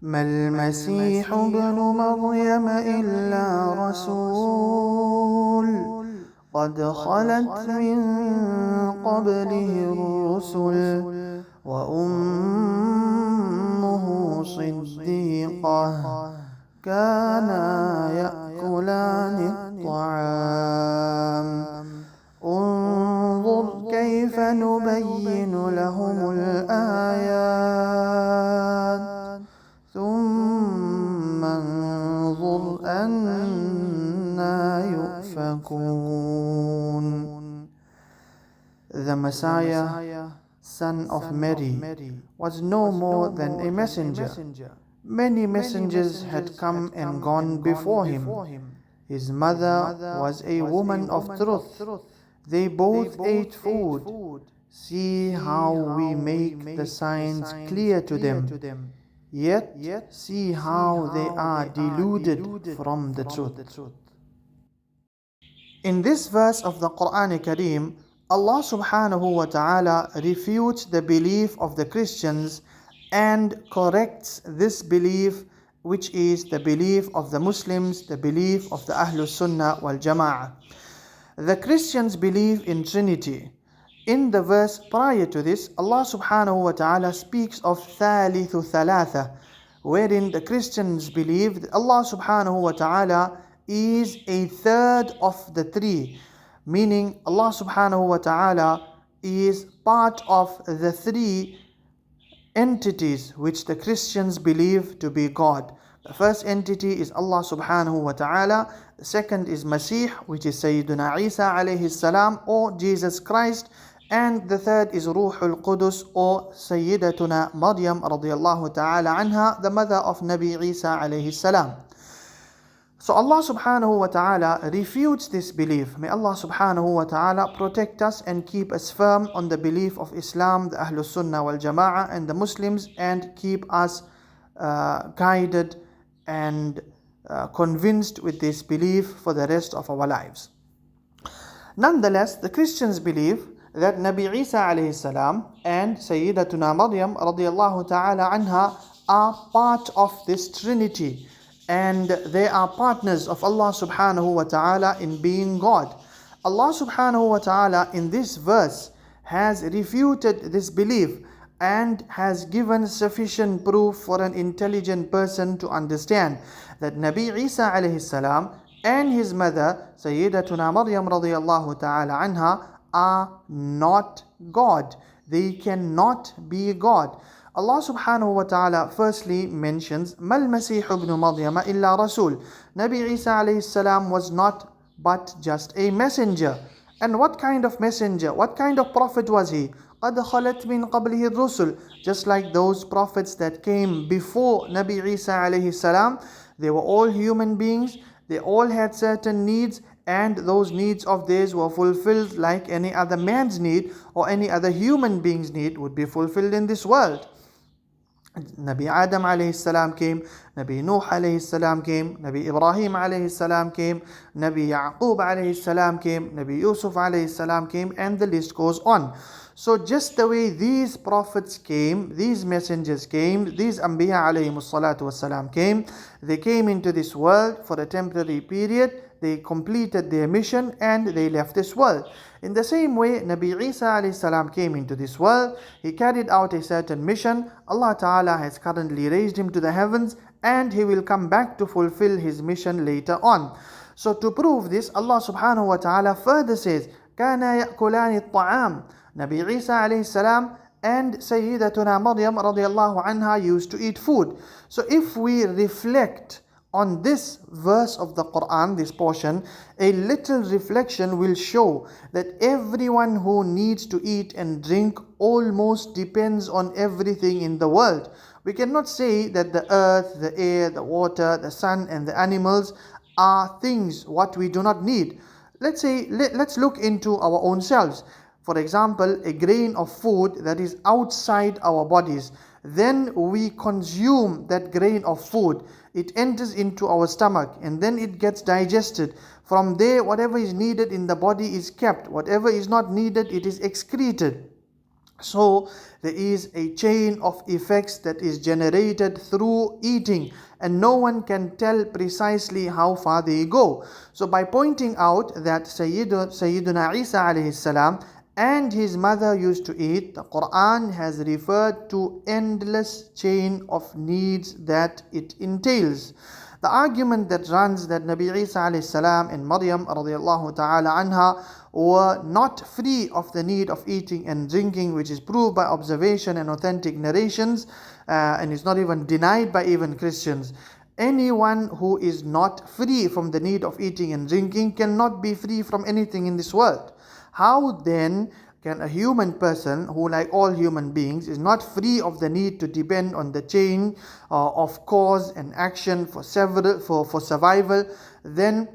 ما المسيح ابن مريم إلا رسول قد خلت من قبله الرسل وأمه صديقة كانا يأكلان الطعام انظر كيف نبين لهم الآيات ثم انظر أنى يؤفكون. The Messiah, son of Mary, was no more than a messenger. Many messengers had come and gone before him. His mother was a woman of truth. They both ate food. See how we make the signs clear to them. Yet see how they are deluded from the truth. In this verse of the Qur'Ānic Kareem, Allah subhanahu wa ta'ala refutes the belief of the Christians and corrects this belief, which is the belief of the Muslims, the belief of the Ahlus Sunnah wal Jama'ah. The Christians believe in Trinity. In the verse prior to this, Allah subhanahu wa ta'ala speaks of Thalithu Thalatha, wherein the Christians believe that Allah subhanahu wa ta'ala is a third of the three, meaning Allah subhanahu wa ta'ala is part of the three entities which the Christians believe to be God. The first entity is Allah subhanahu wa ta'ala. The second is Masih, which is Sayyiduna Isa alayhi salam, or Jesus Christ. And the third is Ruhul Qudus, or Sayyidatuna Maryam radiyallahu ta'ala anha, the mother of Nabi Isa alayhi salam. So Allah subhanahu wa ta'ala refutes this belief. May Allah subhanahu wa ta'ala protect us and keep us firm on the belief of Islam, the Ahlus Sunnah wal Jama'ah and the Muslims, and keep us guided and convinced with this belief for the rest of our lives. Nonetheless, the Christians believe that Nabi Isa alayhi salam and Sayyidatuna Maryam radiyallahu ta'ala anha are part of this Trinity, and they are partners of Allah subhanahu wa ta'ala in being God. Allah subhanahu wa ta'ala in this verse has refuted this belief and has given sufficient proof for an intelligent person to understand that Nabi Isa alayhi salam and his mother Sayyidatuna Maryam radiyallahu ta'ala anha are not God. They cannot be God. Allah subhanahu wa ta'ala firstly mentions Mal Masih ibn Maryam illa Rasul. Nabi Isa alayhi salam was not but just a messenger. And what kind of messenger? What kind of prophet was he? قَدْ خَلَتْ مِنْ قَبْلِهِ الرُّسُلُ. Just like those prophets that came before Nabi Isa alayhi salam, they were all human beings. They all had certain needs, and those needs of theirs were fulfilled like any other man's need or any other human being's need would be fulfilled in this world. Nabi Adam alayhi salam came, Nabi Nuh alayhi salam came, Nabi Ibrahim alayhi salam came, Nabi Yaqub alayhi salam came, Nabi Yusuf alayhi salam came, and the list goes on. So just the way these prophets came, these messengers came, these Anbiya alayhimus salatu wassalam came, they came into this world for a temporary period, they completed their mission and they left this world. In the same way, Nabi Isa alayhi salam came into this world, he carried out a certain mission, Allah Ta'ala has currently raised him to the heavens, and he will come back to fulfill his mission later on. So to prove this, Allah subhanahu wa ta'ala further says, كَانَا يَأْكُلَانِ الطَّعَامِ. Nabi Isa alayhi salam and Sayyidatuna Maryam radiyallahu anha used to eat food. So if we reflect on this verse of the Quran, this portion, a little reflection will show that everyone who needs to eat and drink almost depends on everything in the world. We cannot say that the earth, the air, the water, the sun and the animals are things what we do not need. Let's look into our own selves. For example, a grain of food that is outside our bodies. Then we consume that grain of food. It enters into our stomach and then it gets digested. From there, whatever is needed in the body is kept. Whatever is not needed, it is excreted. So there is a chain of effects that is generated through eating, and no one can tell precisely how far they go. So by pointing out that Sayyiduna Isa alayhi salam and his mother used to eat, the Quran has referred to endless chain of needs that it entails. The argument that runs that Nabi Isa alayhi salam and Maryam radiallahu ta'ala anha were not free of the need of eating and drinking, which is proved by observation and authentic narrations, and is not even denied by even Christians. Anyone who is not free from the need of eating and drinking cannot be free from anything in this world. How then can a human person who, like all human beings, is not free of the need to depend on the chain of cause and action for survival, then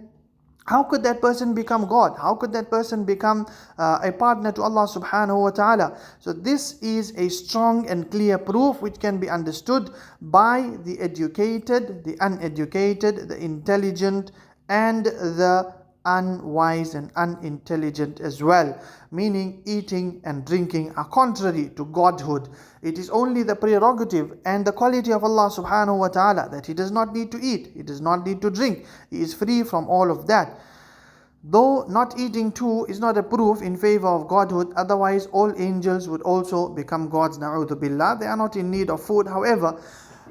how could that person become God? How could that person become a partner to Allah subhanahu wa ta'ala? So this is a strong and clear proof which can be understood by the educated, the uneducated, the intelligent, and the unwise and unintelligent as well. Meaning eating and drinking are contrary to godhood. It is only the prerogative and the quality of Allah subhanahu wa ta'ala that He does not need to eat, He does not need to drink. He is free from all of that. Though not eating too is not a proof in favor of godhood, otherwise all angels would also become gods, na'udhu billah. They are not in need of food. However,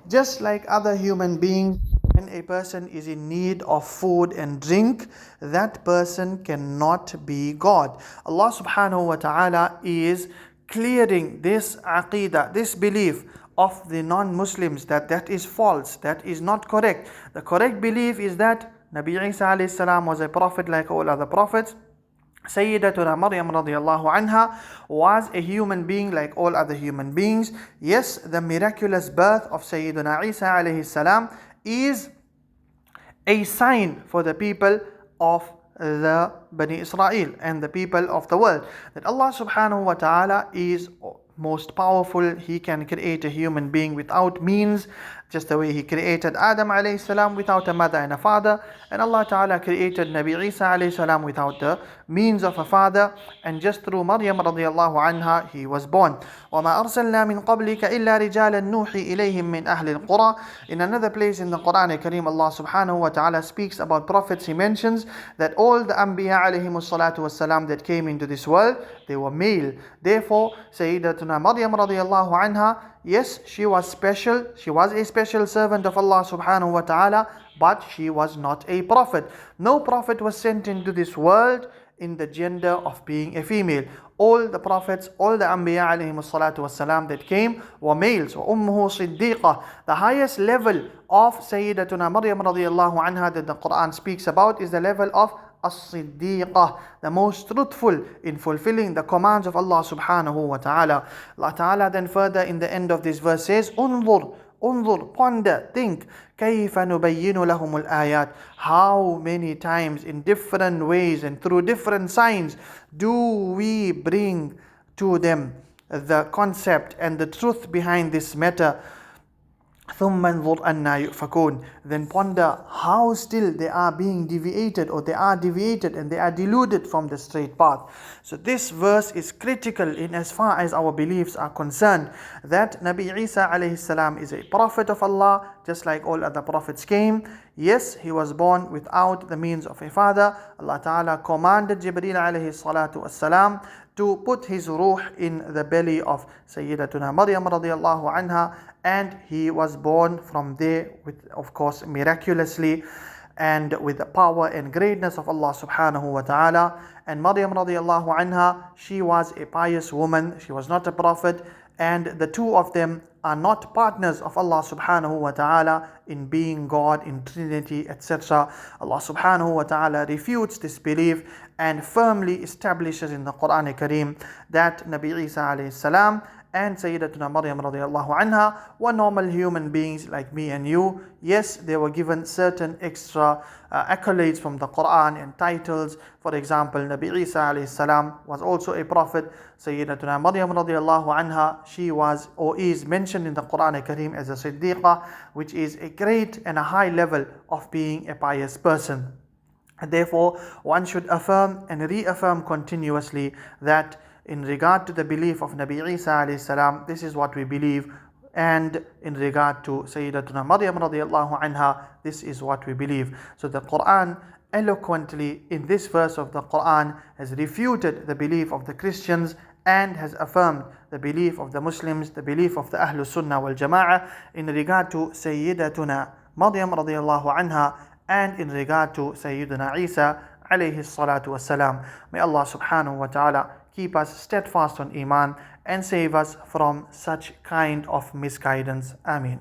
just like other human beings, when a person is in need of food and drink, that person cannot be God. Allah subhanahu wa ta'ala is clearing this aqidah, this belief of the non-Muslims, that is false, that is not correct. The correct belief is that Nabi Isa alayhi salam was a prophet like all other prophets. Sayyidatuna Maryam radiallahu anha was a human being like all other human beings. Yes, the miraculous birth of Sayyiduna Isa alayhi salam is a sign for the people of the Bani Israel and the people of the world, that Allah subhanahu wa ta'ala is most powerful. He can create a human being without means, just the way He created Adam alayhi salam without a mother and a father, and Allah Ta'ala created Nabi Isa alayhi salam without the means of a father, and just through Maryam radiallahu anha he was born. وَمَا أَرْسَلْنَا مِن قَبْلِكَ إِلَّا رِجَالًا نُوحِي إِلَيْهِم مِّنْ أَهْلِ الْقُرَى. In another place in the Qur'Ānic Kareem, Allah subhanahu wa ta'ala speaks about prophets. He mentions that all the Anbiya alayhimus salatu wassalam that came into this world, they were male. Therefore, Sayyidatuna Maryam radiallahu anha, yes, she was special. She was a special servant of Allah subhanahu wa ta'ala, but she was not a prophet. No prophet was sent into this world in the gender of being a female. All the prophets, all the Anbiya alayhimus salatu wassalam that came were males. وَأُمُّهُ صِدِّيقَةٌ. The highest level of Sayyidatuna Maryam radiallahu anha that the Quran speaks about is the level of as-siddiqah, the most truthful in fulfilling the commands of Allah subhanahu wa ta'ala. Allah ta'ala then further in the end of this verse says, unzur, ponder, think, كيف نبين لهم الآيات. How many times in different ways and through different signs do we bring to them the concept and the truth behind this matter. ثُمَّ انظُرْ أَنَّا يُؤْفَكُونَ. Then ponder how still they are being deviated, or they are deviated and they are deluded from the straight path. So this verse is critical in as far as our beliefs are concerned, that Nabi Isa alayhi salam is a prophet of Allah, just like all other prophets came. Yes, he was born without the means of a father. Allah Ta'ala commanded Jibreel alayhi salatu wassalam to put his ruh in the belly of Sayyidatuna Maryam radiallahu anha, and he was born from there with, of course, miraculously and with the power and greatness of Allah subhanahu wa ta'ala. And Maryam radiallahu anha, she was a pious woman, she was not a prophet, and the two of them are not partners of Allah subhanahu wa ta'ala in being God, in Trinity, etc. Allah subhanahu wa ta'ala refutes this belief and firmly establishes in the Qur'Ānic Kareem that Nabi Isa alayhi salam and Sayyidatuna Maryam radiallahu anha were normal human beings like me and you. Yes, they were given certain extra accolades from the Quran and titles. For example, Nabi Isa alayhi salam was also a prophet. Sayyidatuna Maryam radiallahu anha, she was or is mentioned in the Qur'Ānic Kareem as a Siddiqah, which is a great and a high level of being a pious person. Therefore, one should affirm and reaffirm continuously that in regard to the belief of Nabi Isa alayhi salam, this is what we believe, and in regard to Sayyidatuna Maryam radiallahu anha, this is what we believe. So the Quran eloquently in this verse of the Quran has refuted the belief of the Christians and has affirmed the belief of the Muslims, the belief of the Ahlul Sunnah wal Jama'ah in regard to Sayyidatuna Maryam radiallahu anha and in regard to Sayyidina Isa alayhi salatu wassalam. May Allah subhanahu wa ta'ala keep us steadfast on Iman and save us from such kind of misguidance. Ameen.